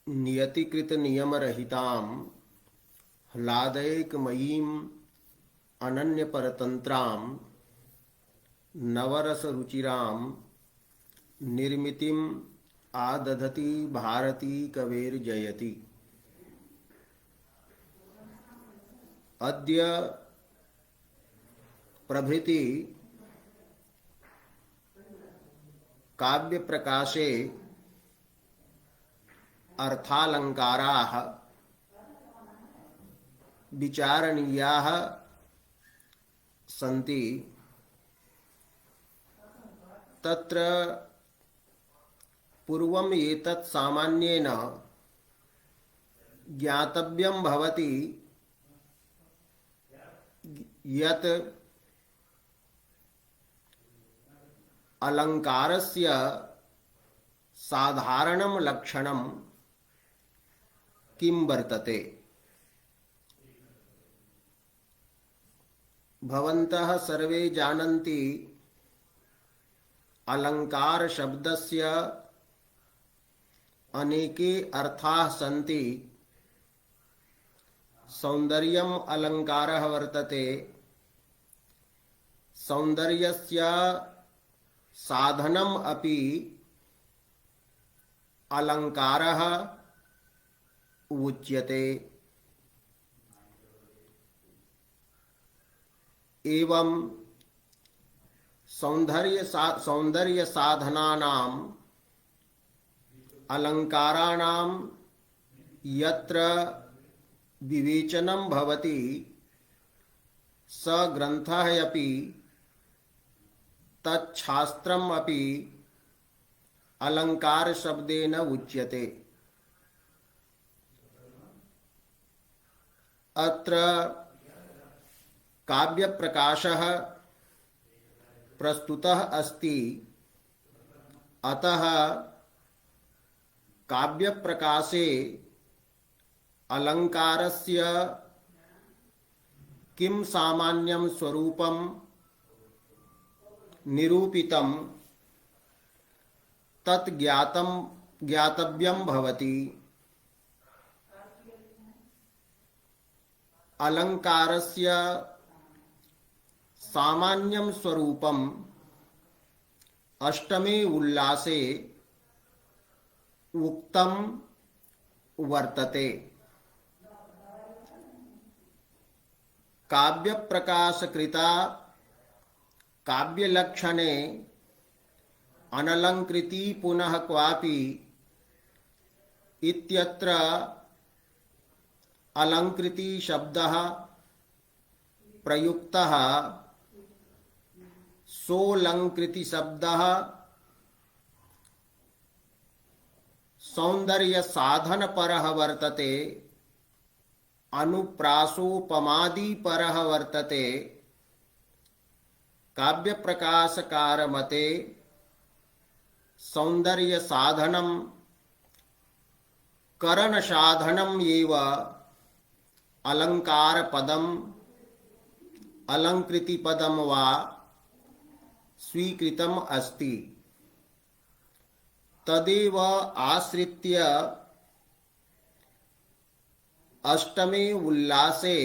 नियतिकृत नियम रहितां ह्लादैकमयीं अनन्य परतंत्रां नवरस रुचिरां निर्मितिम् आदधति भारती कवेर्जयति। अद्य प्रभृति काव्य प्रकाशे अर्थालंकाराः विचारणीयाः सन्ति। तत्र पूर्वम् एतत् सामान्येन ज्ञातव्यं भवति यत् अलंकारस्य साधारणं लक्षणं किं वर्तते। भवन्तः सर्वे जानन्ति अलंकार शब्दस्य अनेके अर्थाः सन्ति। सौन्दर्यम् अलंकारः वर्तते, सौन्दर्यस्य साधनम् अपि अलंकारः उच्यते। एवं सौंदर्य साधनानां अलंकाराणां यत्र विवेचनं भवति स ग्रंथः अपि तच्छास्त्रम् अपि अलंकार शब्देन उच्यते। अत्र काव्य प्रकाशः प्रस्तुतः अस्ति। अतः काव्य प्रकाशे अलंकारस्य किं सामान्यं स्वरूपं निरूपितं तत् ज्ञातव्यं भवति। अलंकारस्य सामान्यं स्वरूपम् अष्टमे उल्लासे उक्तं वर्तते। काव्य प्रकाशकृता काव्यलक्षणे अनलंकृति पुनः क्वापि इत्यत्र अलंकृति शब्दः प्रयुक्तः। सोलंकृति शब्दः सौंदर्य साधन परः वर्तते, अनुप्रासोपमादि परः वर्तते। काव्य प्रकाशकार मते सौंदर्य साधनम करण साधनम एव अलंकार पदम अलंकृति पदम वा स्वीकृतम अस्ति। तदेव आश्रित्य अष्टमे उल्लासे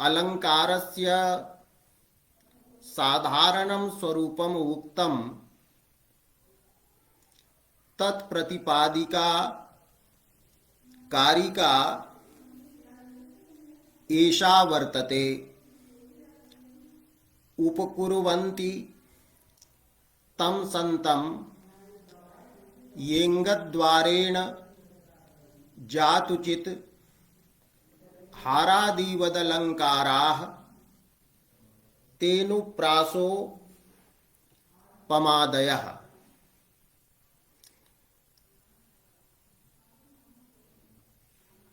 अलंकारस्य साधारणं स्वरूपम् उक्तम्। तत्प्रतिपादिका कारिका एषा वर्तते। उपकुर्वन्ति तं सन्तं येङ्गद्वारेण जातुचित हारादिवदलंकाराः तेनुप्रासो पमादयः।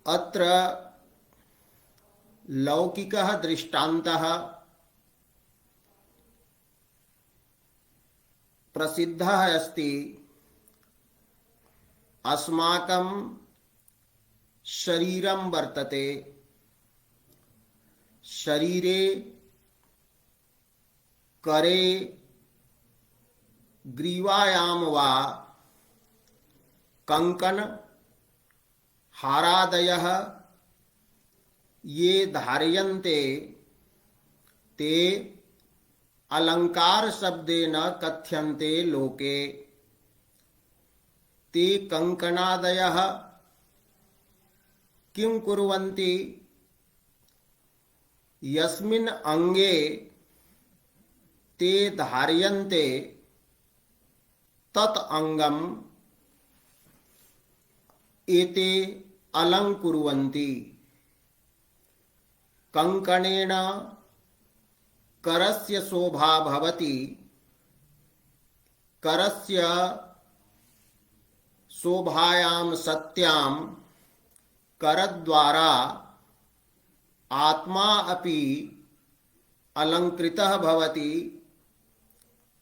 अत्र लौकिकः दृष्टान्तः प्रसिद्धः अस्ति। अस्माकं शरीरं वर्तते, शरीरे करे ग्रीवायाम वा कंकन हारादयः ये धार्यन्ते ते अलंकार शब्देन कथ्यन्ते लोके। ते कंकणादयः किं कुर्वन्ति यस्मिन् अंगे ते धार्यन्ते तत् अंगम एते अलंकुर्वन्ति। कंकणेन करस्य शोभा भवति। करस्य शोभायां सत्यां करद्वारा आत्मा अपि अलंकृतः भवति।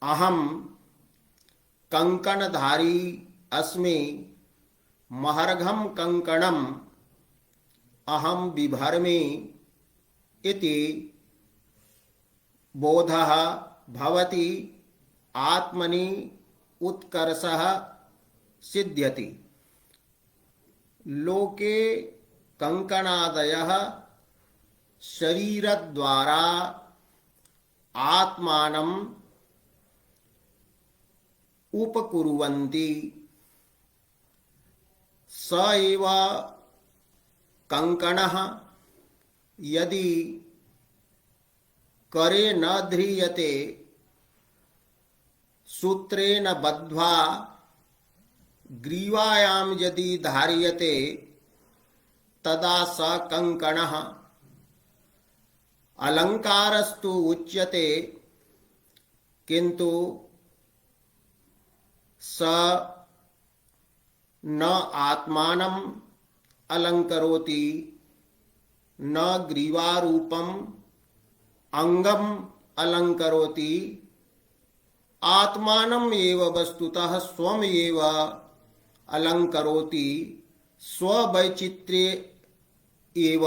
अहम कंकणधारी अस्मि, महर्घं कंकणम अहम बिभर्मि इति बोधः भवति। आत्मनि उत्कर्षः सिद्ध्यति। लोके कंकणादयः शरीरद्वारा आत्मानं उपकुर्वन्ति। स एव कंकणः यदि करे न ध्रियते सूत्रेण बद्ध्वा ग्रीवायां यदि धार्यते तदा स कंकणः। अलंकारस्तु उच्यते किंतु स न आत्मानं अलंकरोति न ग्रीवारूपम अंगम अलंकरोति। आत्मानं एव वस्तुतः स्वम एव अलंकरोति। स्ववैचित्र्ये एव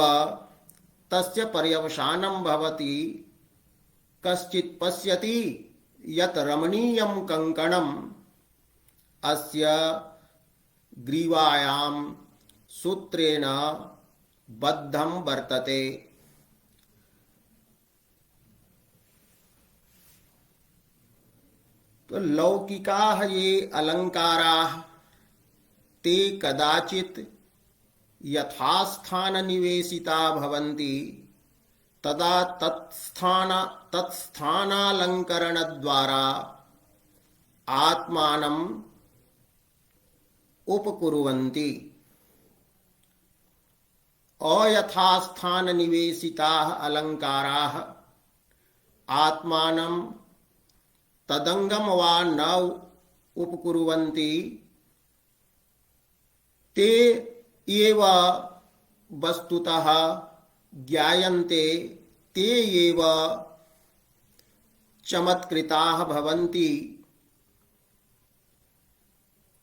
तस्य पर्यवसानं भवति। कश्चित् पश्यति यत् रमणीयं कंकणम् अस्य ग्रीवायां सूत्रेण बद्धं वर्तते। तो लौकिकाः ये अलंकाराः ते कदाचित् यथास्थान निवेशिता भवन्ति। तदा तत्स्थानालंकरण द्वारा आत्मानं उपकुर्वन्ति। अयथास्थान निवेशिताः अलंकाराः आत्मानं तदंगम वा न उपकुर्वन्ति। ते एव वस्तुतः ज्ञायन्ते, ते एव चमत्कृताः भवन्ति।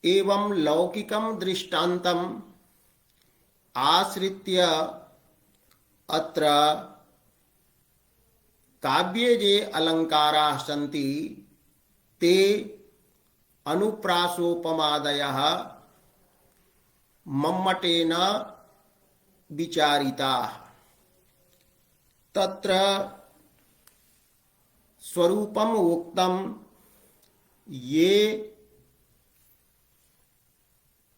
एवं लौकिकं दृष्टान्तम् आश्रित्य अत्र काव्ये ये अलंकाराः सन्ति ते अनुप्रासोपमादयः मम्मटेन विचारिताः। तत्र स्वरूपम उक्तम ये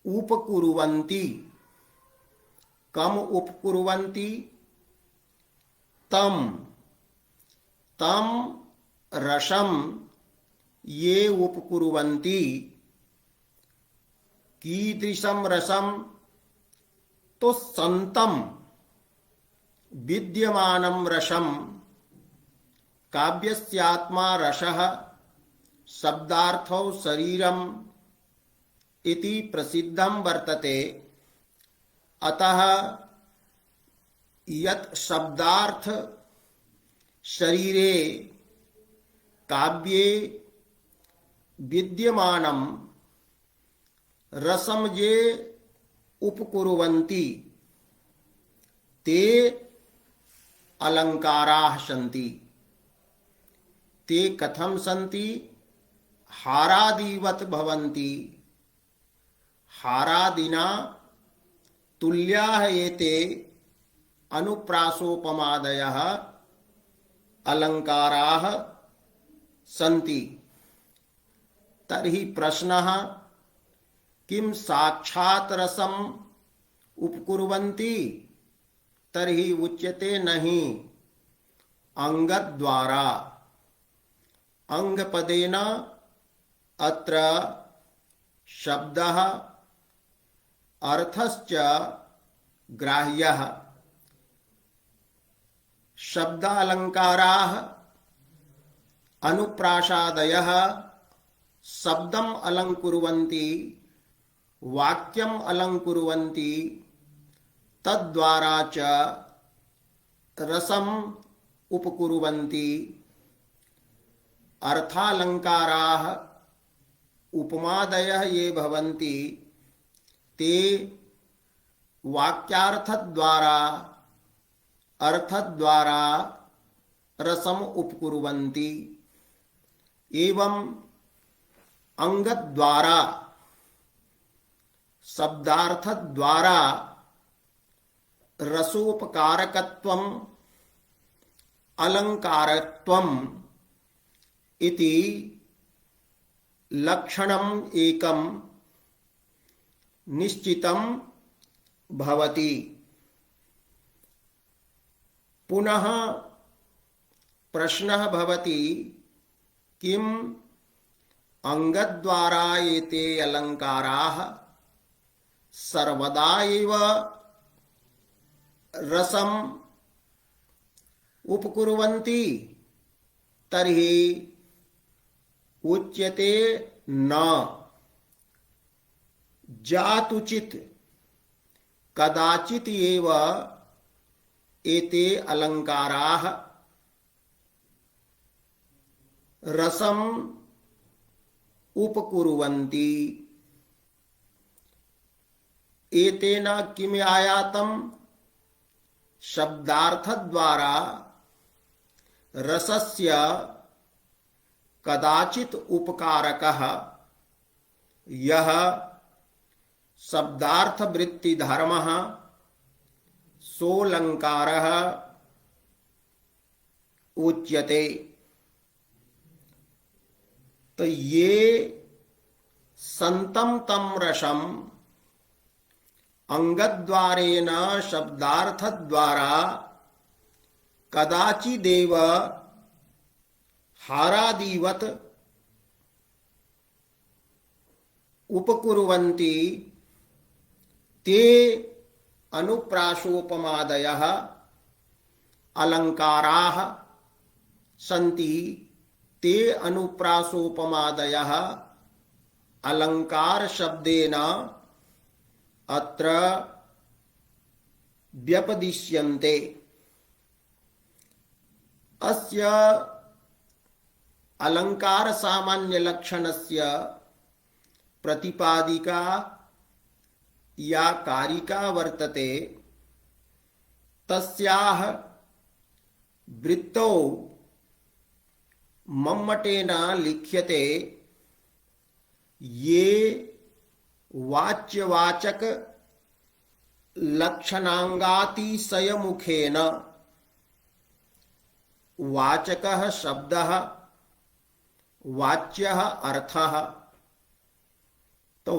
उपकुर्वन्ति। कम उपकुर्वन्ति? तम रसम ये उपकुर्वन्ति। कीदृशं रसम? तो संतम विद्यमानं रसम। काव्यस्यात्मा रसः शब्दार्थौ शरीरम इति प्रसिद्धं वर्तते। अतः यत् शब्दार्थ शरीरे काव्ये विद्यमानं रसम ये उपकुर्वन्ति ते अलंकाराः सन्ति। ते कथं सन्ति? हारादिवत् भवन्ति। हारादिना तुल्याः एते अनुप्रासोपमादयः अलङ्काराः सन्ति। तर्हि प्रश्नः, किं साक्षात् रसम् उपकुर्वन्ति? तर्हि उच्यते नहीं, अंगद्वारा। अंगपदेन अत्र शब्दः अर्थश्च ग्राह्यः। शब्दालङ्काराः अनुप्रासादयः शब्दम् अलङ्कुर्वन्ति, वाक्यम् अलङ्कुर्वन्ति, तद्वारा च रसम् उपकुर्वन्ति। अर्थालङ्काराः उपमादयः ये भवन्ति ते वाक्यार्थद्वारा अर्थद्वारा रसम् उपकुर्वन्ति। एवं अंगद्वारा शब्दार्थद्वारा रसोपकारकत्वम् अलङ्कारत्वम् इति लक्षणम् एकं निश्चितं भवति। पुनः प्रश्नः भवति, किम् अंगद्वारा एते अलङ्काराः सर्वदा एव रसम् उपकुर्वन्ति? तर्हि उच्यते न, जातुचित् कदाचित् एव एते अलङ्काराः रसम् उपकुर्वन्ति। एतेन किम् आयातम्? शब्दार्थद्वारा रसस्य कदाचित् उपकारकः यः शब्दार्थवृत्तिधर्मः सोऽलङ्कारः उच्यते। तो ये संतं तं रसम् अंगद्वारेण शब्दार्थद्वारा कदाचिदेव हारादिवत् उपकुर्वन्ति, ते अनुप्रासोपमादयः अलङ्काराः सन्ति। ते अनुप्रासोपमादयः अलङ्कार शब्देन अत्र व्यपदिश्यन्ते। अस्य अलङ्कार सामान्य लक्षणस्य प्रतिपादिका या कारिका वर्तते, तस्याः वृत्तौ मम्मटेन लिख्यते, ये वाच्यवाचक लक्षणांगातिशयमुखेन, वाचकः शब्दः, वाच्यः अर्थः। तो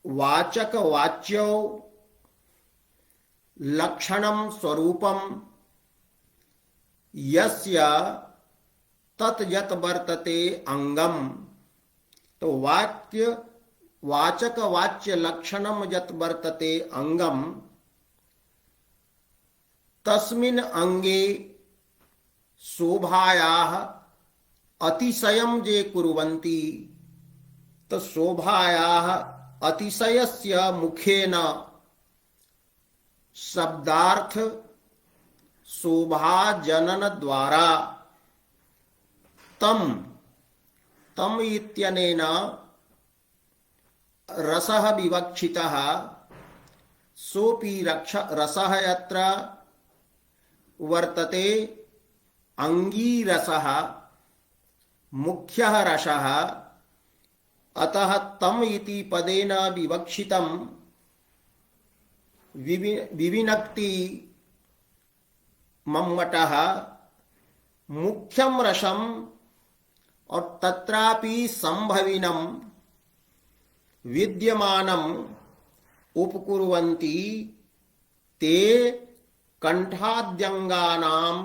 वाचक वाच्यौ लक्षणं स्वरूपं यस्य तत् यत् वर्तते अंगम। तो वाचक वाच्य लक्षणं यत् वर्तते अंगम, तस्मिन् अंगे शोभायाः अतिशयं ये कुर्वन्ति, तो शोभायाः अतिशयस्य मुखेन शब्दार्थ शोभा जनन द्वारा तम इत्यनेन रसः विवक्षितः। सोऽपि रसः यत्र वर्तते अंगीरसः मुख्यः रसः, अतः तम इति पदेन विवक्षितम् विविनक्ति मम्मटः मुख्यम रसम और तत्रापि संभविनम विद्यमानम उपकुर्वन्ति ते कंठाद्यंगानाम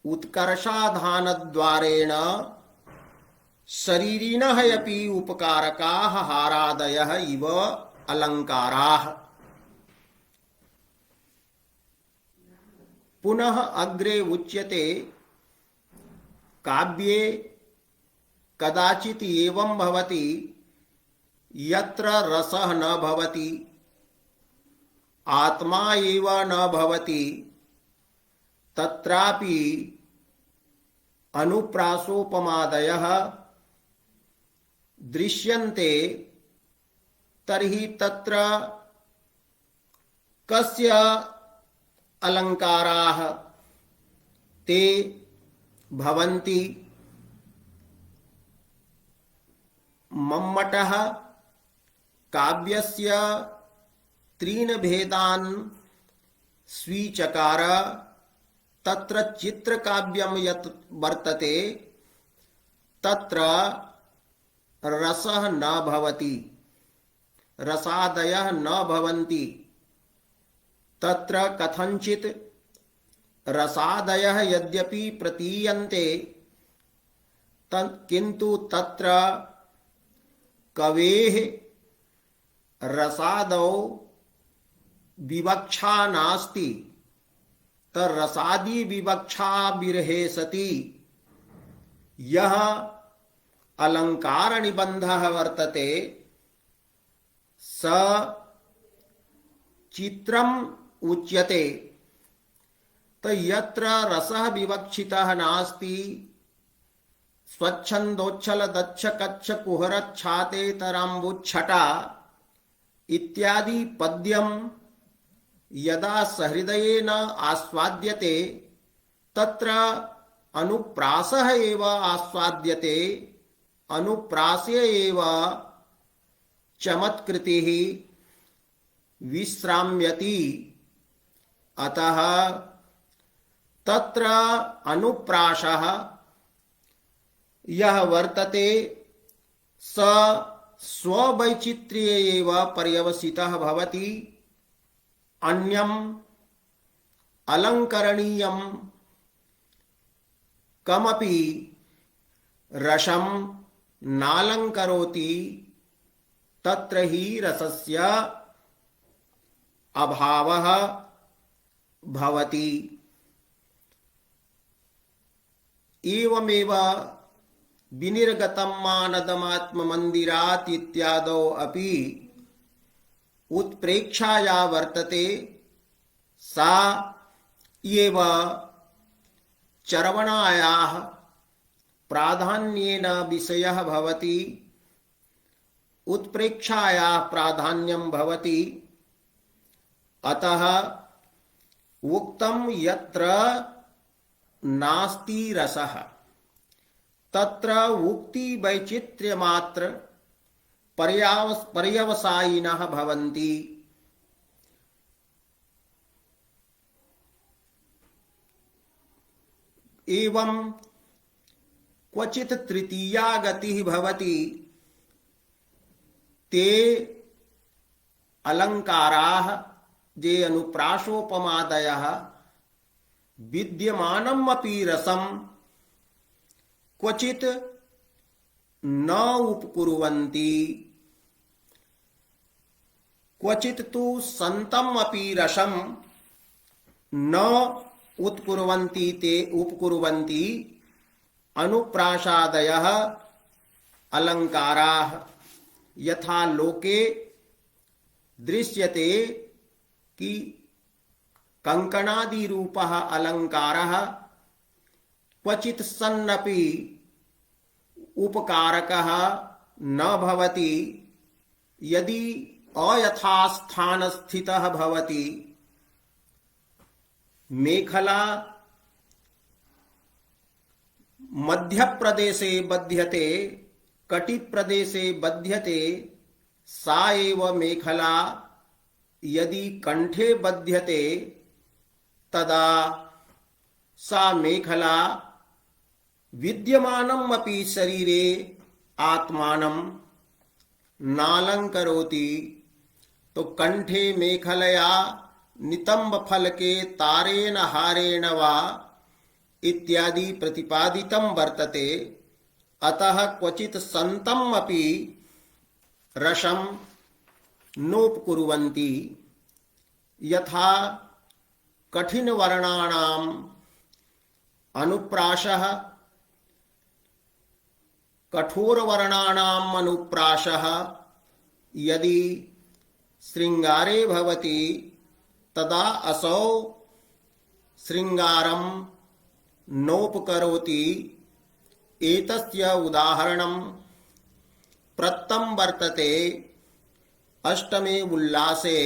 उत्कर्षाधानद्वारेण शरीरिणः अपि उपकारकाः हारादयः इव अलंकाराः। पुनः अग्रे उच्यते काव्ये कदाचित् एवं भवति यत्र रसः न भवति आत्मा एव न भवति तत्रापि अनुप्रासोपमादयः दृश्यन्ते तर्हि तत्र कस्य अलंकाराः ते भवन्ति। मम्मटः काव्यस्य त्रीन् भेदान् स्वीचकार। तत्र चित्रकाव्यं यत् वर्तते तत्र रसः न भवति, रसादयः न भवन्ति। तत्र कथंचित् रसादयः यद्यपि प्रतीयन्ते किन्तु तत्र कवेः रसादौ विवक्षा नास्ति। रसादि विवक्षा विरहे सति यह अलंकार निबंधः वर्तते स चित्रम उच्यते। तो यत्र रसः विवक्षितः नास्ति स्वच्छंदोच्छल दच्छ कच्छ कुहरच्छाते तराम्बुच्छटा इत्यादि पद्यम यदा सहृदयेन आस्वाद्यते तत्र अनुप्रासः एव आस्वाद्यते। अनुप्रासे एव चमत्कृतिः विश्राम्यति। अतः तत्र अनुप्रासः यह वर्तते स स्ववैचित्र्ये एव पर्यवसितः भवति। अन्यम अलंकरणीयम कमपि रसम नालंकरोति तत्र ही रसस्य अभावः भवति। एवमेव विनिर्गतं मानदमात्ममन्दिरात् इत्यादौ अपि उत्प्रेक्षाया वर्तते सा एव चर्वणायाः प्राधान्येन विषयः भवति। उत्प्रेक्षायाः प्राधान्यं भवति। अतः उक्तं यत्र नास्ति रसः तत्र उक्ति वैचित्र्य मात्र पर्यवसायिनः भवन्ति। एवं क्वचित् तृतीया गतिः भवति। ते अलंकाराः जे अनुप्रासोपमादयः विद्यमानम् अपि रसं क्वचित् न उपकुर्वन्ति। क्वचित् तु सन्तम् अपि रसं न उत्कुर्वन्ति ते उपकुर्वन्ति। अनुप्रासादयः अलंकाराः यथा लोके दृश्यते कि कंकणादि रूपः अलंकारः क्वचित् सन्नपि उपकारकः न भवति। यदि अयथास्थान स्थितः भवति मेखला मध्य प्रदेशे बध्यते कटि प्रदेशे बध्यते सा एव मेखला यदि कंठे बध्यते तदा सा मेखला विद्यमानम् अपि शरीरे आत्मानं नालंकरोति। तो कंठे मेखलया नितंब फल के तारेण हारेण वा इत्यादि प्रतिपादितं वर्तते। अतः क्वचित् सन्तम् अपि रसं नोपकुर्वन्ति। यथा कठिन वर्णानाम् अनुप्रासः कठोर वर्णानाम् अनुप्रासः यदि श्रृंगारे भवति तदा असौ श्रृंगारं नोपकरोति। एतस्य उदाहरणं प्रत्तं वर्तते अष्टमे उल्लासे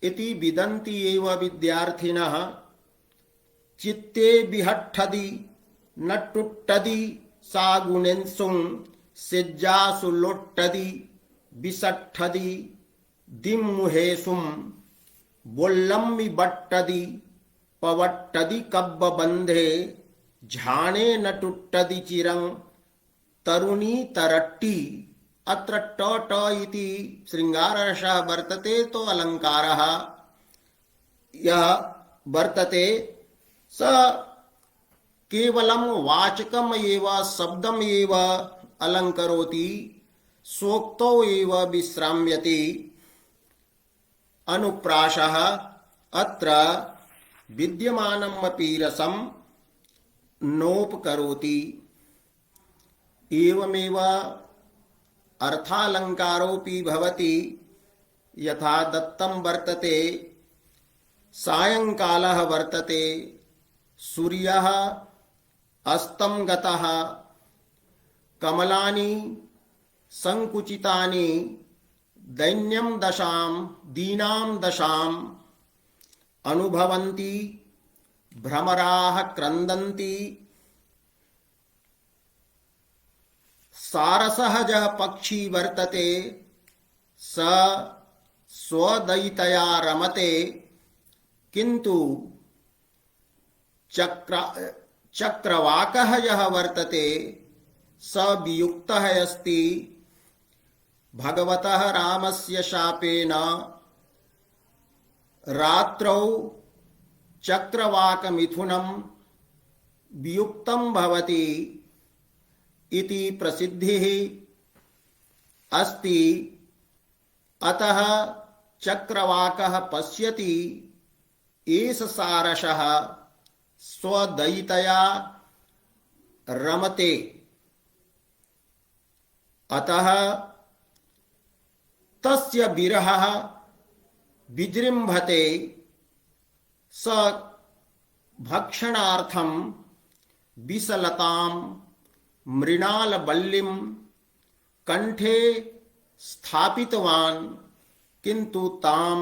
इति विदन्ति एव विद्यार्थिनः। चित्ते विहट्ठदि न टुट्टदि सा गुणेन्सुं सिज्जासु लोट्टदि विसट्ठदि दिम्मुहेसुं बोल्लम्मि बट्टदि पवट्टदि कब्बबन्धे झाणे न टुट्टदि चिरं तरुणी तरट्टी। अत्र ट ट इति श्रृंगाररसः वर्तते तो अलंकारः यः वर्तते स केवलं वाचकम् एव शब्दम् एव अलंकरोति, सोक्तौ एव विश्राम्यति। अनुप्रासः अत्र विद्यमानमपि रसं नोपकरोति। एवमेव अर्थालंकारोऽपि भवति। यथा दत्तं वर्तते सायंकालः वर्तते, सूर्यः अस्तं गतः, कमलानि संकुचितानि, दैन्यं दशां दीनां दशाम् अनुभवन्ति, भ्रमराः क्रन्दन्ति। सारसहजः पक्षी वर्तते, स स्वदयितया रमते, किन्तु चक्रवाकः यः वर्तते स वियुक्तः अस्ति। भगवतः रामस्य शापेन रात्रौ चक्रवाकमिथुनं वियुक्तं भवति इति प्रसिद्धिः अस्ति। अतः चक्रवाकः पश्यति एष सारसः स्वदयितया रमते। अतः तस्य विरहः विजृम्भते। स भक्षणार्थं विसलतां मृणालबल्लिं कंठे स्थापितवान्, किन्तु तां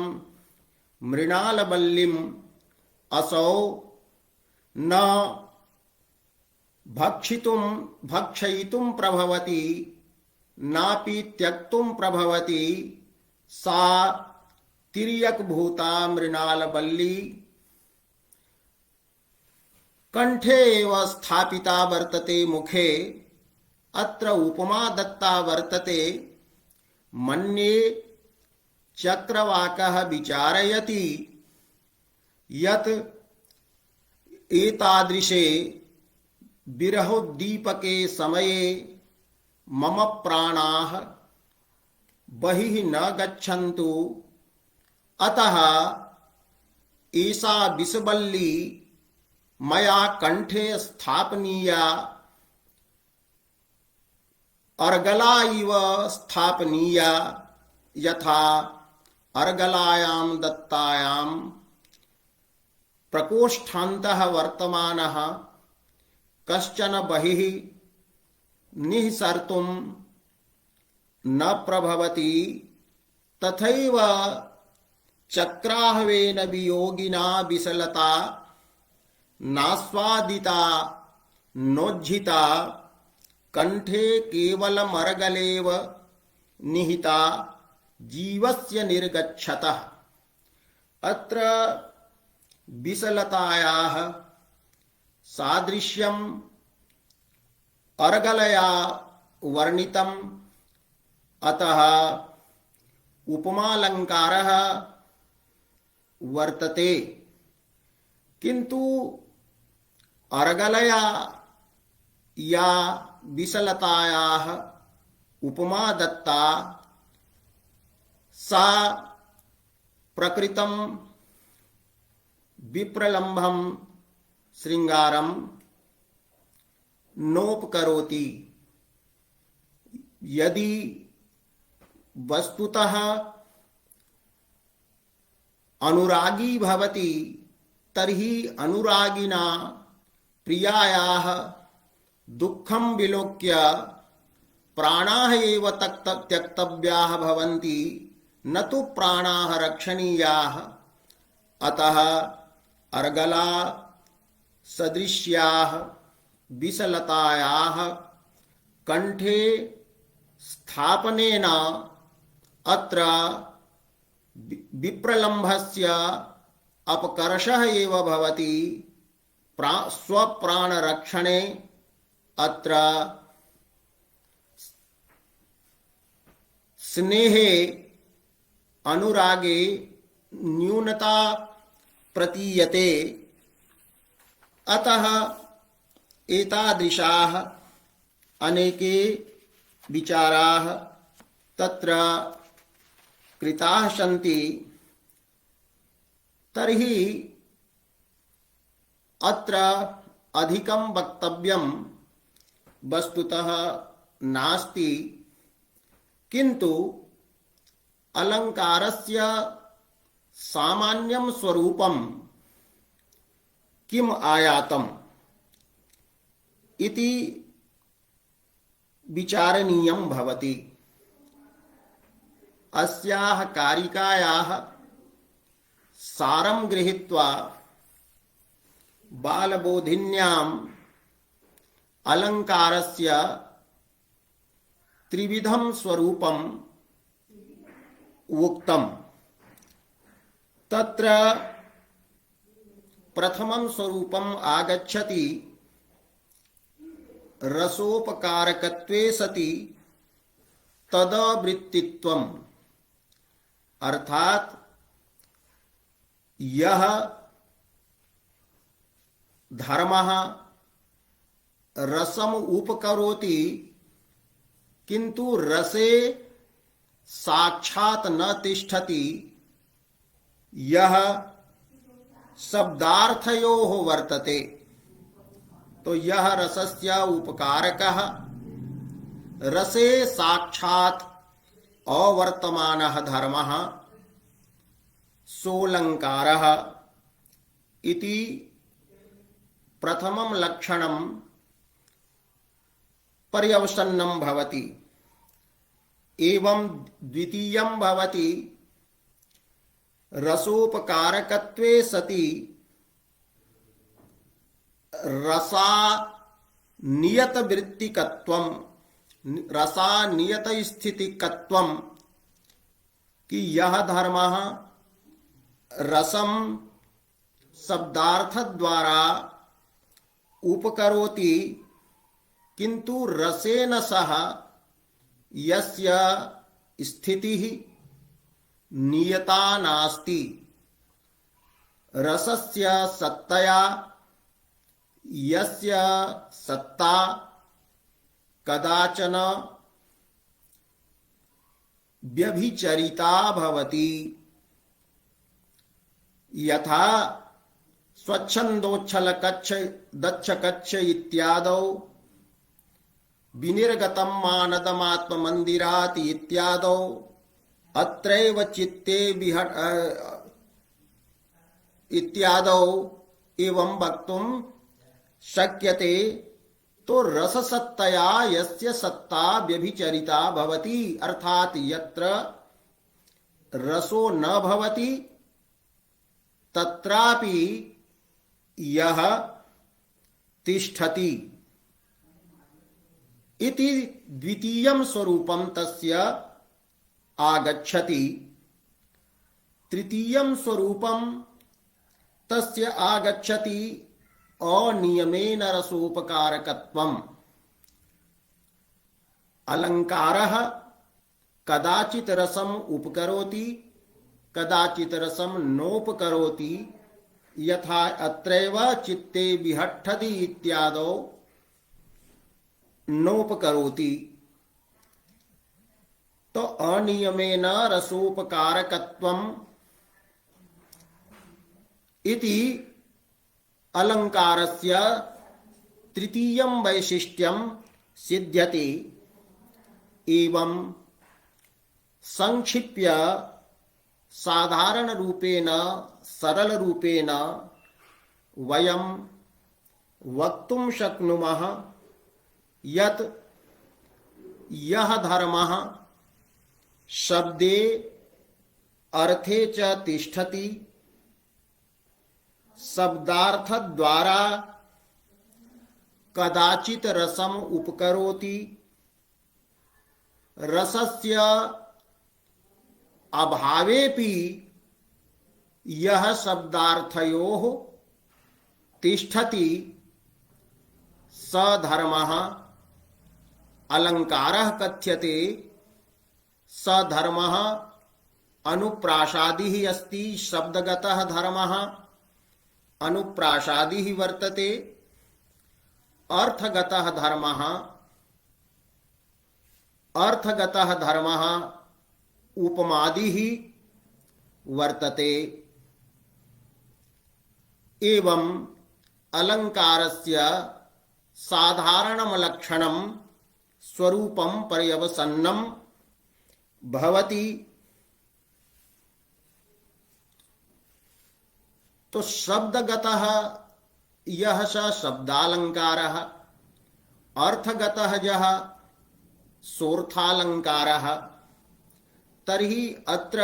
मृणालबल्लिं असौ न भक्षयितुं प्रभवति, नापि त्यक्तुं प्रभवति। सा तिर्यक्भूता मृणालबल्ली कंठे एव स्थापिता वर्तते मुखे। अत्र उपमा दत्ता वर्तते। मन्ये चक्रवाकः विचारयति यत् एतादृशे विरहोद्दीपके समये मम प्राणाः बहिः न गच्छन्तु, अतः एषा विषबल्ली मया कंठे स्थापनीया, अर्गला इव स्थापनीया। यथा अर्गलायां दत्तायां प्रकोष्ठान्तः वर्तमानः कश्चन बहिः निःसर्तुं न प्रभवति, तथैव चक्राहवेन वियोगिना विसलता नास्वादिता नोज्झिता, कंठे केवलमर्गलेव निहिता जीवस्य निर्गच्छतः। अत्र विसलतायाः सादृश्यम् अर्गलया वर्णितम्, अतः उपमालंकारः वर्तते। किंतु अर्गलया या विसलतायाः उपमा दत्ता सा प्रकृतं विप्रलम्भं श्रृंगारं नोपकरोति। यदि वस्तुतः अनुरागी भवति तर्हि अनुरागिना प्रियायाः दुःखं विलोक्य प्राणाः एव त्यक्तव्याः भवन्ति, न तु प्राणाः रक्षणीयाः। अतः अर्गला सदृश्याः विसलतायाः कंठे स्थापनेन अत्र विप्रलम्भस्य अपकर्षः एव भवति। स्वप्राणरक्षणे अत्र स्नेहे अनुरागे न्यूनता प्रतीयते। अतः एतादृशाः अनेके विचाराः तत्र कृताः सन्ति। तर्हि अत्र अधिकं वक्तव्यं वस्तुतः नास्ति, किन्तु अलंकारस्य सामान्यं स्वरूपं किम आयातम् इति विचारणीयं भवति। अस्याः कारिकायाः सारं गृहीत्वा बालबोधिन्याम् अलंकारस्य त्रिविधं स्वरूपम् उक्तम्। तत्र प्रथमं स्वरूपम् आगच्छति रसोपकारकत्वे सति तदवृत्तित्वम्, अर्थात यह धर्मः रसम उपकरोति किंतु रसे साक्षात् न तिष्ठति, यह शब्दार्थयोः वर्तते। तो यह रसस्य उपकारकः रसे साक्षात् अवर्तमानः धर्मः सोऽलंकारः इति प्रथमं लक्षणं पर्यवसन्नं भवति। एवं द्वितीयं भवति रसोपकारकत्वे सति रसा नियत वृत्तिकत्वं, रसा नियत स्थितिकत्वं, कि यह धर्मः रसम शब्दार्थ द्वारा उपकरोति किंतु रसेन सह यस्य स्थितिः नियता नास्ति। रसस्य सत्तया यस्य सत्ता कदाचन व्यभिचरिता भवति। यथा स्वच्छंदोच्छल कच्छ दक्ष कच्छ इत्यादौ विनिर्गतं मानदमात्ममन्दिरात् इत्यादौ अत्रैव चित्ते इत्यादौ एवं वक्तुं शक्यते। तो रससत्तया यस्य सत्ता व्यभिचरिता भवति, अर्थात यत्र रसो न भवति तत्रापि यह तिष्ठति इति द्वितीयं स्वरूपं तस्य आगच्छति तृतीयं स्वरूपं तस्य आगच्छति अनियमेन रसोपकारकत्वम्। अलंकारः कदाचित् रसम् उपकरोति कदाचित् रसं नोपकरोति, यथा अत्रैव चित्ते विहट्ठति इत्यादौ नोपकरोति। तो अनियमेन रसोपकारकत्वम् इति अलंकारस्य तृतीयं वैशिष्ट्यं सिद्ध्यति। एवं संक्षिप्य साधारण रूपेण सरल रूपेण वयं वक्तुं शक्नुमः यत् यः धर्मः शब्दे अर्थे च तिष्ठति, शब्दार्थ द्वारा कदाचित् रसम उपकरोति, रसस्य अभावेपि यह शब्दार्थयोः तिष्ठति, स धर्मः अलंकारः कथ्यते। स धर्मः अनुप्रासादिः अस्ति। शब्दगतः धर्मः अनुप्रासादिः वर्तते। अर्थगतः धर्मः उपमादिः वर्तते। एवं अलंकारस्य साधारणं लक्षणं स्वरूपं पर्यवसन्नं भवति। तो शब्दगतः यह स शब्दालंकारः, अर्थगतः यः सोऽर्थालंकारः। तर्हि अत्र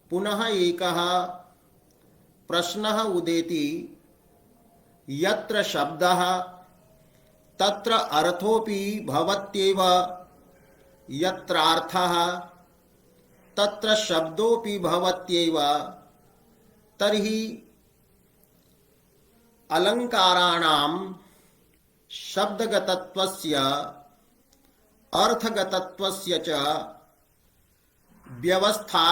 पुनः एकः प्रश्नः उदेति, यत्र शब्दः तत्र अर्थोऽपि भवत्येव, यत्रार्थः तत्र शब्दोऽपि भवत्येव। तर्हि अलंकाराणां शब्दगतत्वस्य अर्थगतत्वस्य च व्यवस्था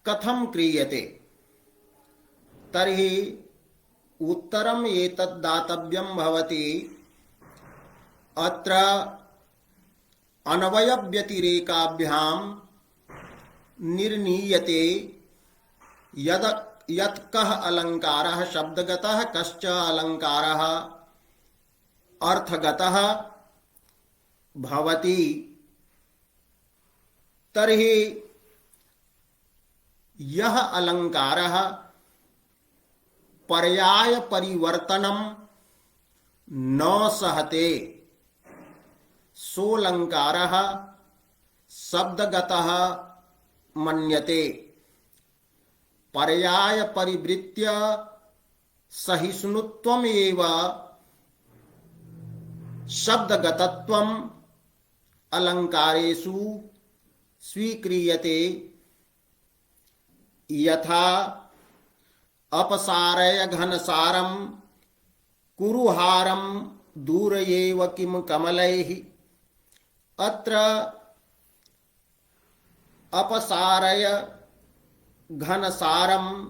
कथं क्रियते? तर्हि उत्तरम् एतद् दातव्यं भवति। अत्र अन्वयव्यतिरेकाभ्यां निर्णीयते यत् कः अलंकारः शब्दगतः, कश्च अलंकारः अर्थगतः भवति। तर्हि यः अलंकारः पर्याय परिवर्तनं न सहते, सोऽलंकारः शब्दगतः मन्यते। पर्याय परिवृत्य सहिष्णुत्वम् एव शब्दगतत्वम् अलंकारेषु स्वीक्रियते। यथा अपसारय घनसारं कुरुहारं दूरयेव किं कमलैः। अत्र अपसारय घनसारं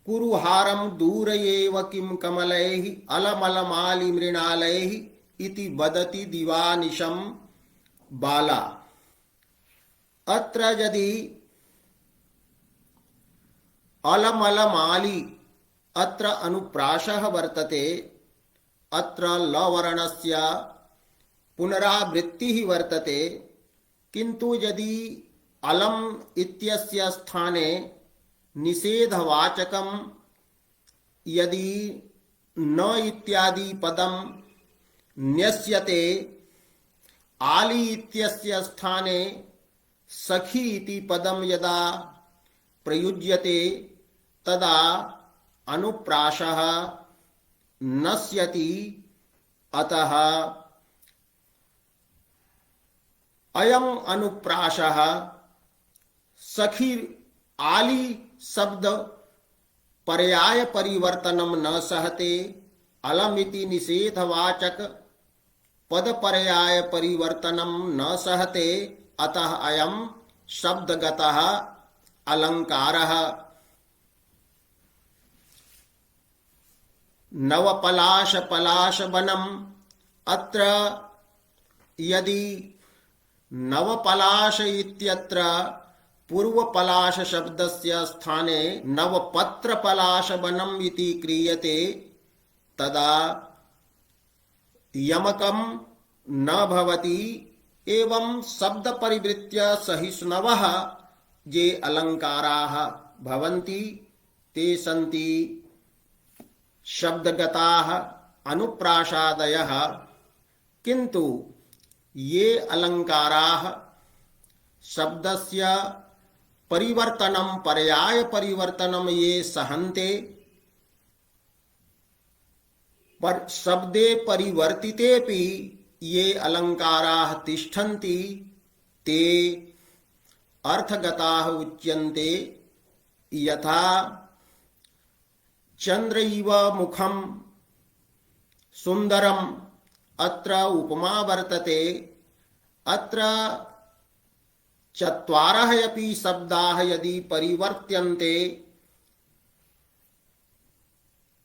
कुरुहारं दूरयेव किं कमलैः अलमलमालिमृणालैः इति वदति दिवानिशं बाला। अत्र यदि अलमलमाली अत्र अनुप्रासः वर्तते, अत्र लवर्णस्य पुनरावृत्तिः वर्तते। किंतु यदि अलम इत्यस्य स्थाने निषेधवाचकं यदि न इत्यादि पदं न्यस्यते, आली इत्यस्य स्थाने सखी इति पदं यदा प्रयुज्यते, तदा अनुप्रासः नश्यति। अतः अयम अनुप्रासः सखी आली शब्द पर्याय परिवर्तनम न सहते अलमिति निषेधवाचक पद पर्याय परिवर्तनम न सहते अतः अयम शब्दगतः अलंकारः। नवपलाश पलाश वनम अत्र यदि नवपलाश इत्यत्र पूर्वपलाश शब्दस्य स्थाने नवपत्र पलाश वनम इति क्रियते तदा यमकम न भवति एवं शब्द परिवृत्य सहिष्णवः ये अलंकाराः भवन्ति ते सन्ति शब्दगताः अनुप्रासादयः किन्तु ये अलंकाराः शब्दस्य परिवर्तनम पर्याय परिवर्तनम ये सहन्ते पर शब्दे परिवर्तितेपि ये अलंकाराः तिष्ठन्ति ते अर्थगताः उच्यन्ते। यथा चंद्र इव मुखम सुंदरम अत्र उपमा वर्तते अत्र चत्वारः अपि शब्दाः यदि परिवर्त्यन्ते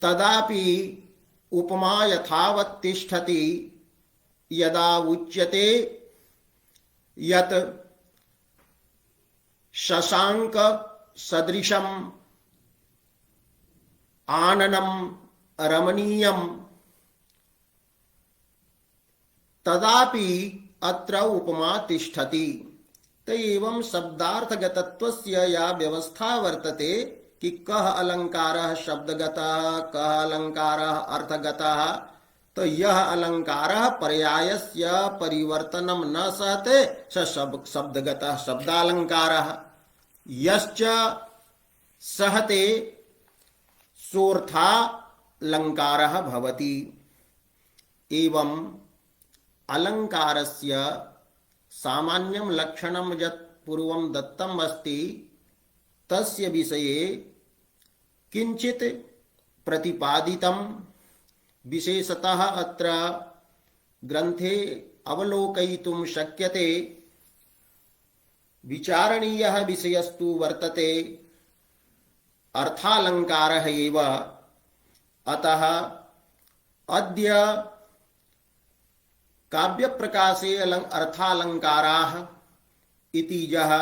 तदापि उपमा यथावत् तिष्ठति। यदा उच्यते यत् शशांक सदृशम आननम रमणीयम तदापि अत्र उपमा तिष्ठति। तो एवं शब्दार्थगतत्वस्य या व्यवस्था वर्तते कि कः अलंकारः शब्दगतः कः अलंकारः अर्थगतः, तो यह अलंकारः पर्यायस्य परिवर्तनम न सहते स शब्दगतः शब्दालंकारः यश्च सहते सोऽर्थालंकारः भवति। एवं अलंकारस्य सामान्यं लक्षणं यत् पूर्वं दत्तम् अस्ति तस्य विषये किंचित प्रतिपादितं। विशेषतः अत्र ग्रंथे अवलोकयितुं शक्यते। विचारणीयः विषयस्तु वर्तते अर्थालंकारः एव। अतः अद्य काव्य प्रकाशे अर्थालंकाराः इति यः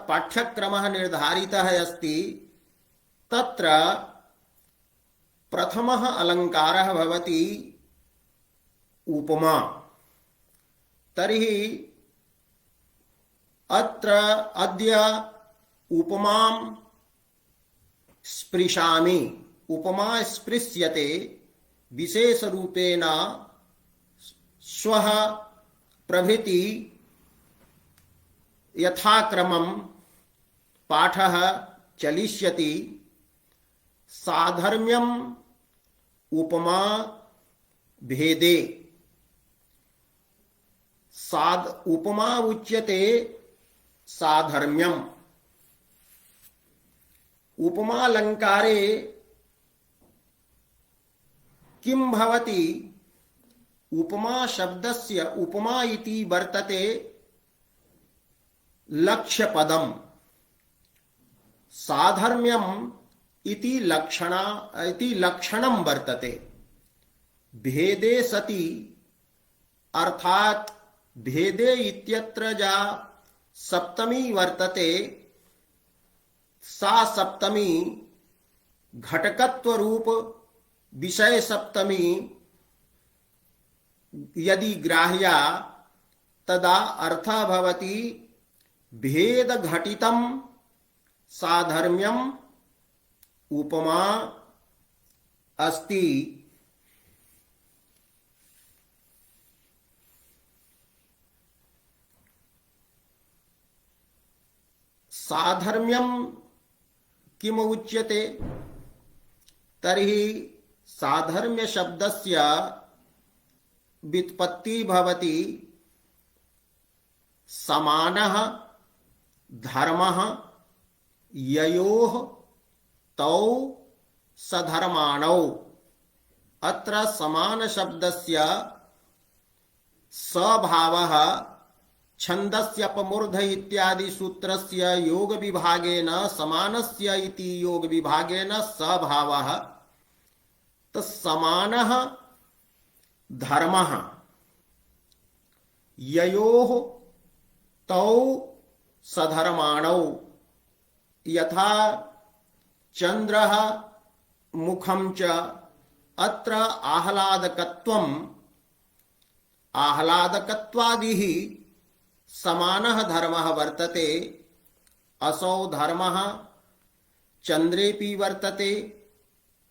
पाठ्यक्रमः निर्धारितः अस्ति तत्र प्रथमः अलंकारः भवति उपमा। तर्हि अत्र अद्य उपमां स्पृशामि। उपमा स्पृश्यते विशेषरूपेण श्वः प्रभृति यथाक्रमं पाठः चलिष्यति। साधर्म्यम् उपमा भेदे उपमा उच्यते साधर्म्यम्। उपमालंकारे किं भवति? उपमा शब्दस्य उपमा इति वर्तते लक्ष्यपदम्, साधर्म्यम् इति लक्षणं वर्तते। भेदे सति अर्थात भेदे इत्यत्र जा सप्तमी वर्तते सा सप्तमी घटकत्व रूप विषय सप्तमी यदि ग्राह्या तदा अर्थः भवति भेद घटितं साधर्म्यम् उपमा अस्ति। साधर्म्यम् किम उच्यते? तर्हि साधर्म्य शब्दस्य व्युत्पत्ति भवति समानः धर्मः ययोः तौ सधर्माणौ। अत्र समान शब्दस्य सभावः छन्दस्यपमूर्ध इत्यादि सूत्रस्य योग विभागेन समानस्य इति योग विभागेन सभावः। तो समानः धर्मः ययोः तौ सधर्माणौ। यथा चंद्रः मुखं च अत्र आह्लादकत्वम् आह्लादकत्वादिः समानः धर्मः वर्तते। असौ धर्मः चंद्रेऽपि वर्तते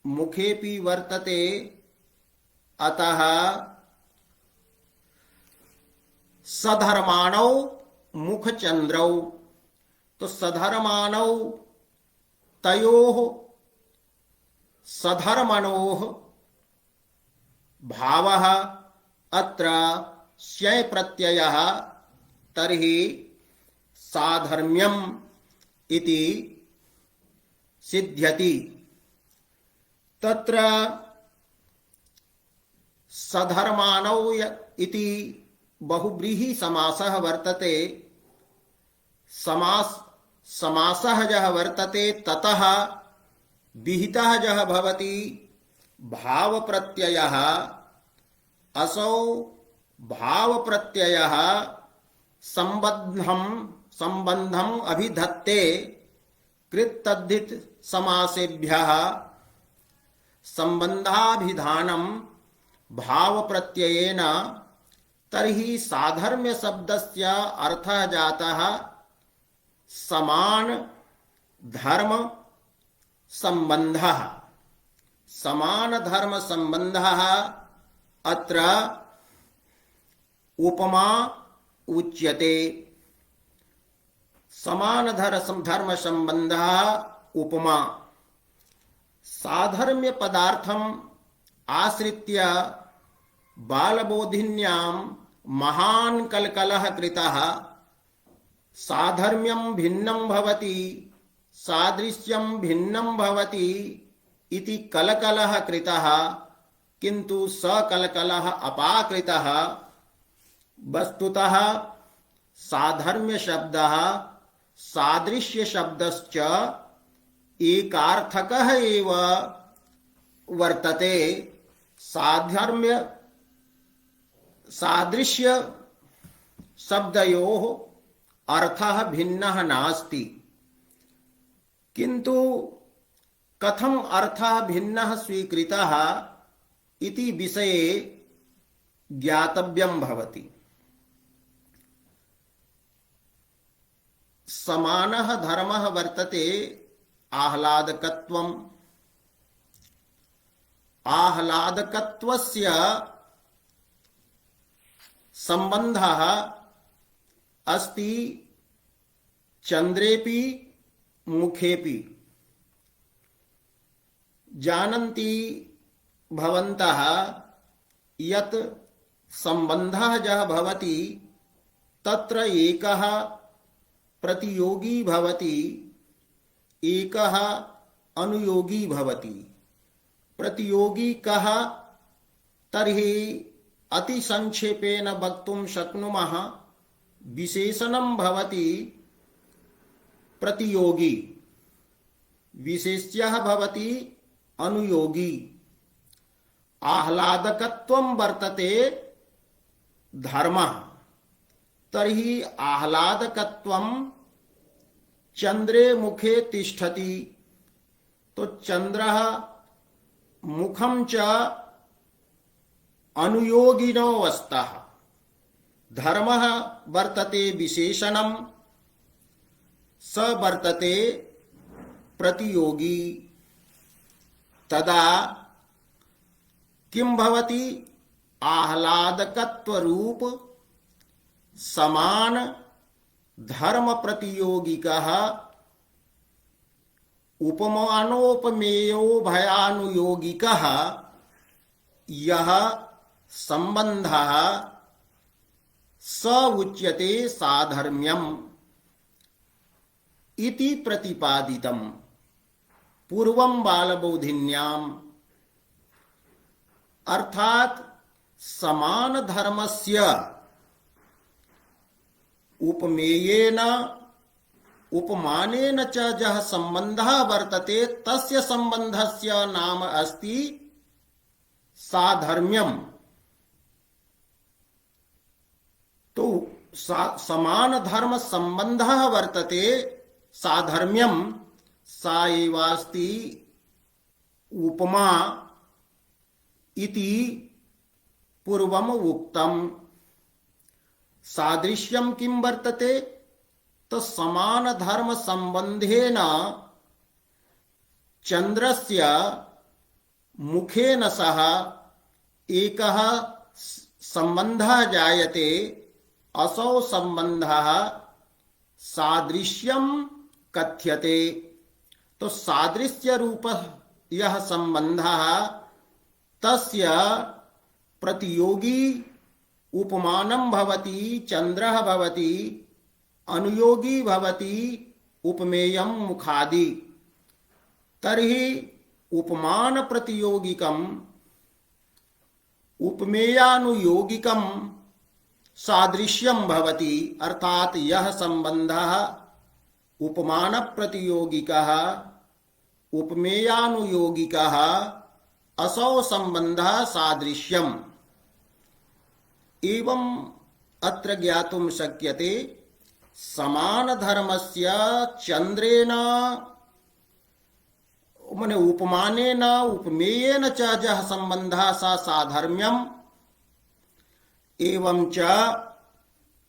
मुखेऽपि वर्तते। अतः सधर्माणौ मुखचंद्रौ। तो सधर्माणौ तयोः सधर्मणोः भावः अत्र स्यै प्रत्ययः तर्हि साधर्म्यम् इति सिद्ध्यति। तत्र सधर्माणौ इति बहुव्रीहि समासः वर्तते। समासः यः वर्तते ततः विहितः यः भवति भावप्रत्ययः। असौ भावप्रत्ययः संबंधम अभिधत्ते कृत्तद्धित समासेभ्यः संबंधाभिधानं भावप्रत्ययेन। तर्हि साधर्म्य शब्दस्य अर्थः जातः समान धर्म संबंधः। समान धर्म संबंधः अत्र उपमा उच्यते। समान धर्म संबंधः उपमा। साधर्म्य पदार्थम आश्रित्य बालबोधिन्यां महान् कलकलः कृतः। साधर्म्यं भिन्नं भवति सादृश्यं भिन्नं भवति इति कलकलः कृतः, किन्तु सकलकलः अपाकृतः। वस्तुतः साधर्म्य शब्दः सादृश्य शब्दश्च एकार्थकः एव वर्तते। साधर्म्य सादृश्य शब्दयोः अर्थः भिन्नः नास्ति, किन्तु कथम अर्थः भिन्नः स्वीकृतः इति विषये ज्ञातव्यं भवति। समानः धर्मः वर्तते आह्लादकत्वम्। आह्लादकत्वस्य संबंधः अस्ति चंद्रेऽपि मुखेऽपि। जानन्ति भवन्तः यत् संबंधः यः भवति तत्र एकः प्रतियोगी भवति एकः अनुयोगी भवति। प्रतियोगी कः तर्हि अतिसंक्षेपेण वक्तुं शक्नुमः। विशेषणं भवति प्रतियोगी, विशेष्यः भवति अनुयोगी। आह्लादकत्वं वर्तते धर्मः। तर्हि आह्लादकत्वं चंद्रे मुखे तिष्ठति। तो चंद्रः मुखं च अनुयोगिनो स्तः। धर्मः वर्तते विशेषणं, स वर्तते प्रतियोगी। तदा किं भवति? आह्लादकत्वरूप समान धर्म प्रतियोगिकः उपमानोपमेयो भयानुयोगिकः यः संबंधः स उच्यते साधर्म्यम् इति प्रतिपादितम् पूर्वं बालबोधिन्याम्। अर्थात समान धर्मस्य उपमेयेन उपमानेन च यः संबंधः वर्तते तस्य संबंधस्य नाम अस्ति साधर्म्यम्। तो समान धर्म संबंधः वर्तते साधर्म्यम्, सा एवास्ति उपमा इति पूर्वम उक्तम्। सादृश्यम किं वर्तते? तो समान धर्म संबंधेन चंद्रस्य मुखेन सह एकः संबंधः जायते, असौ संबंधः सादृश्यम कथ्यते। तो सादृश्य रूप यह संबंधः तस्य प्रतियोगी उपमानं भवति चंद्रः भवति, अनुयोगी भवति उपमेयं मुखादि। तर्हि उपमान प्रतियोगिकम् उपमेयानुयोगिकं सादृश्यं भवति। अर्थात यह संबंधः उपमान प्रतियोगिकः उपमेयानुयोगिकः असौ संबंधः सादृश्यम्। एवं अत्र ज्ञातुं शक्यते समान धर्मस्य चंद्रेण माने उपमानेन उपमेयेन च यः संबंधः स साधर्म्यम् एवं च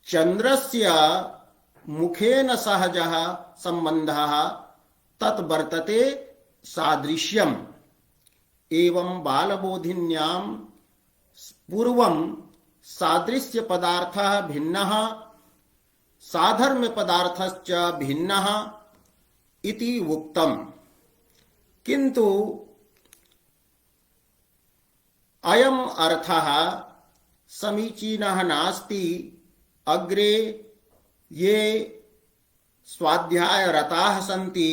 चंद्रस्य मुखेन सह यः संबंधः तत् वर्तते सादृश्यम्। एवं बालबोधिन्यां पूर्वं सादृश्य पदार्थः भिन्नः साधर्म्य पदार्थश्च भिन्नः इति उक्तम्। किन्तु अयम् अर्थः समीचीनः नास्ति। अग्रे ये स्वाध्यायरताः सन्ति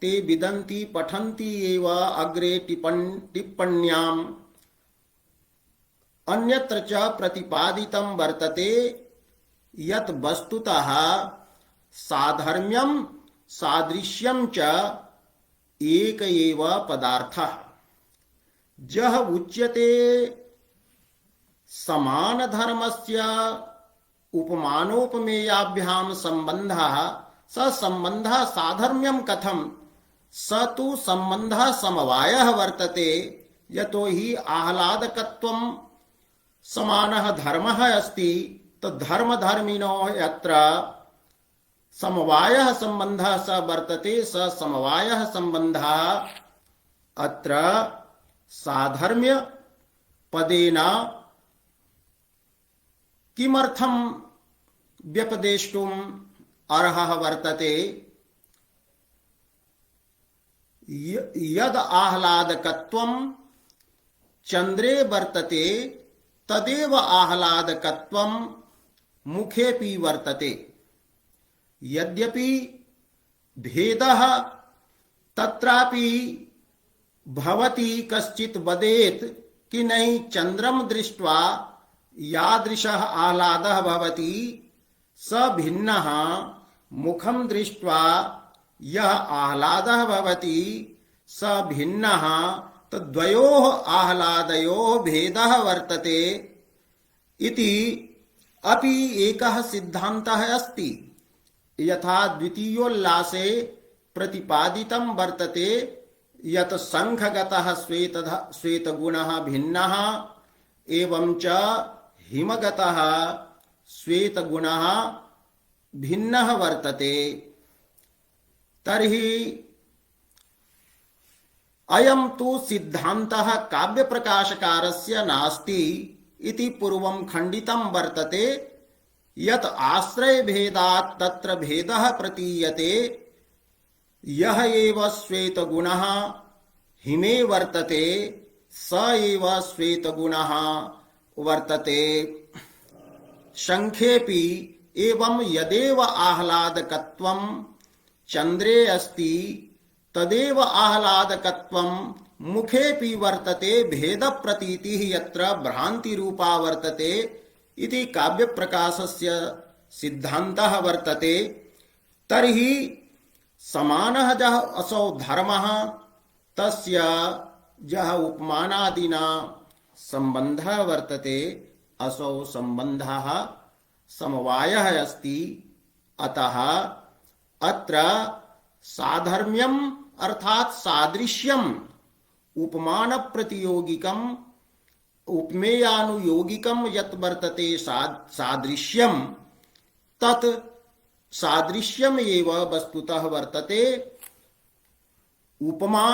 ते विदन्ति पठन्ति एव अग्रे टिप्पण्याम् अन्यत्र च प्रतिपादितं वर्तते यत् वस्तुतः साधर्म्यं सादृश्यं च एक एव पदार्थः। जह उच्यते समान धर्मस्य उपमानोपमेयाभ्याम संबंधः स संबंधः साधर्म्यं कथम्? स तु संबंधः समवायः वर्तते। यतो हि आह्लादकत्वं समानः धर्मः अस्ति। तो धर्म धर्मिणो यत्र समवायः संबंधः स वर्तते स समवायः संबंधः अत्र साधर्म्य पदेन किमर्थं व्यपदेष्टुम् अर्हः वर्तते? यद आह्लादकत्वं चंद्रे वर्तते तदेव आह्लादकत्वं मुखेपि वर्तते। यद्यपि भेदः तत्रापि भवति कश्चित् वदेत् कि नहीं चंद्रम दृष्ट्वा यादृशः आह्लादः भवति स भिन्नः मुखं दृष्ट्वा यः आह्लादः भवति स भिन्नः। तो द्वयोः आह्लादयोः भेदः वर्तते इति अपि एकः सिद्धान्तः अस्ति। यथा द्वितीयोल्लासे प्रतिपादितं वर्तते यत् शंखगतः श्वेतगुणः भिन्नः एवं च हिमगतः श्वेतगुणः भिन्नः वर्तते। तर्हि अयं तु सिद्धान्तः काव्यप्रकाशकारस्य नास्ति इति पूर्वं खण्डितं वर्तते। यत् आश्रय भेदात् तत्र भेदः प्रतीयते। यः एव श्वेतगुणः हिमे वर्तते स एव श्वेतगुणः वर्तते। संख्येपि एवं यदेव आह्लादकत्वं चंद्रे अस्ति तदेव आह्लादकत्वं मुखेपि वर्तते भेद प्रतीतिः यत्र भ्रांति रूपा वर्तते इति काव्य प्रकाशस्य सिद्धान्तः वर्तते। तर्हि समानः जः असौ धर्मः तस्य जः उपमानादिना संबंधः वर्तते असौ संबंधः समवायः अस्ति। अतः अत्र साधर्म्यम् अर्थात सादृश्यम् उपमान प्रतियोगिकम् उपमेयानुयोगिकम् यत् वर्तते सादृश्यम् तत् सादृश्यम् एव वस्तुतः वर्तते। उपमा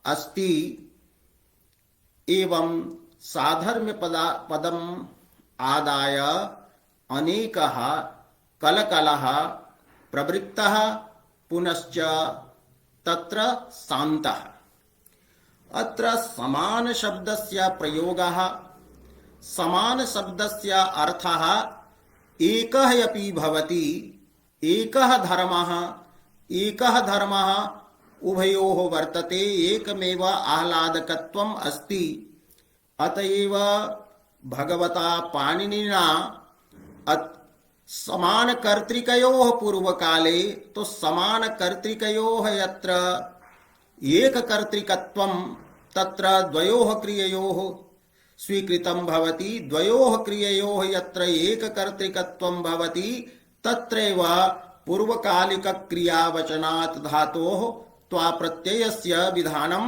अस्ति एवं साधर्म्य पदम् आदाय अनेकः कलकलः प्रवृत्तः पुनश्च तत्र शान्तः। अत्र समान शब्दस्य प्रयोगः समान शब्दस्य अर्थः एकः अपि भवति। एकः धर्मः उभयोः वर्तते एकमेव आह्लादकत्वम् अस्ति। अतएव भगवता पाणिनिना समान कर्तृकयोः पूर्वकाले तो समान कर्तृकयोः यत्र एक कर्तृकत्वं तत्र द्वयोः क्रिययोः स्वीकृतं भवति। द्वयोः क्रिययोः यत्र एक कर्तृकत्वं भवति तत्रैव पूर्वकालिक क्रियावचनात् धातोः त्वा प्रत्ययस्य विधानं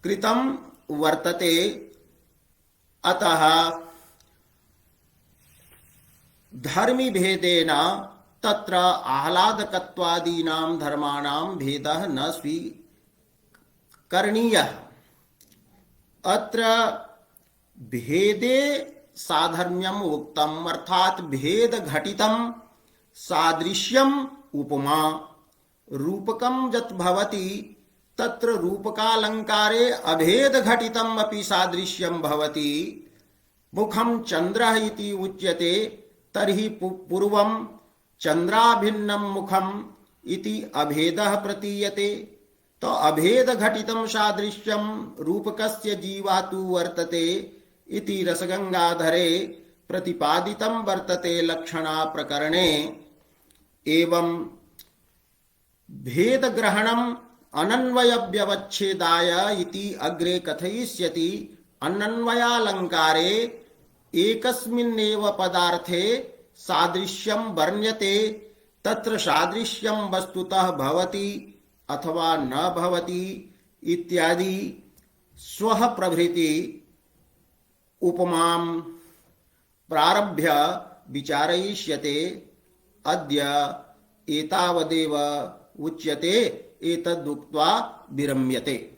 कृतं वर्तते। अतः धर्मी भेदेन तत्र आह्लादकत्वादीनां धर्माणां भेदः न स्वीकरणीयः। अत्र भेदे साधर्म्यम् उक्तम् अर्थात भेद घटितं सादृश्यम् उपमा रूपकं यत् भवति तत्र रूपकालंकारे अभेद घटितम् अपि सादृश्यं भवति। मुखं चंद्रः इति उच्यते तर्हि पूर्वं चंद्राभिन्नं मुखम इति अभेदः प्रतीयते। तो अभेद घटितं सादृश्यं रूपकस्य जीवातु वर्तते इति रसगंगाधरे प्रतिपादितं वर्तते लक्षणा प्रकरणे। एवं भेद ग्रहणम् अनन्वय व्यवच्छेदाय इति अग्रे कथयिष्यति। अनन्वयालंकारे एकस्मिन्नेव पदार्थे सादृश्यं वर्ण्यते तत्र सादृश्यं वस्तुतः भवति अथवा न भवति इत्यादि स्वः प्रभृति उपमां प्रारभ्य विचारयिष्यते। अद्य एतावदेव उच्यते एतदुक्त्वा विरम्यते।